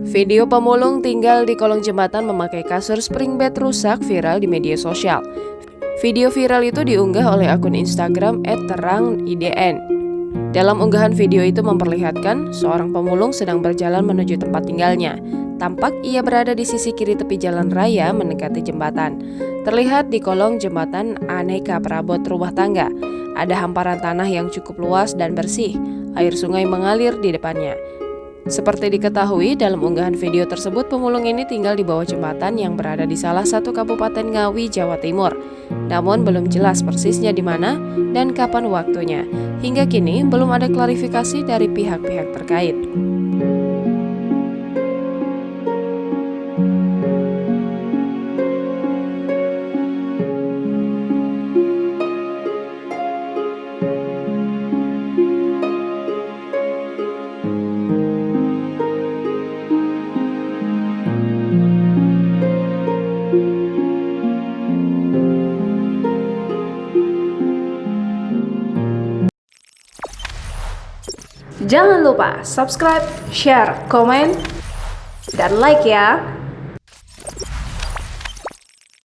Video pemulung tinggal di kolong jembatan memakai kasur spring bed rusak viral di media sosial. Video viral itu diunggah oleh akun Instagram @terangidn. Dalam unggahan video itu memperlihatkan seorang pemulung sedang berjalan menuju tempat tinggalnya. Tampak ia berada di sisi kiri tepi jalan raya mendekati jembatan. Terlihat di kolong jembatan aneka perabot rumah tangga. Ada hamparan tanah yang cukup luas dan bersih. Air sungai mengalir di depannya. Seperti diketahui, dalam unggahan video tersebut pemulung ini tinggal di bawah jembatan yang berada di salah satu kabupaten Ngawi, Jawa Timur. Namun belum jelas persisnya di mana dan kapan waktunya. Hingga kini belum ada klarifikasi dari pihak-pihak terkait. Jangan lupa subscribe, share, komen, dan like ya.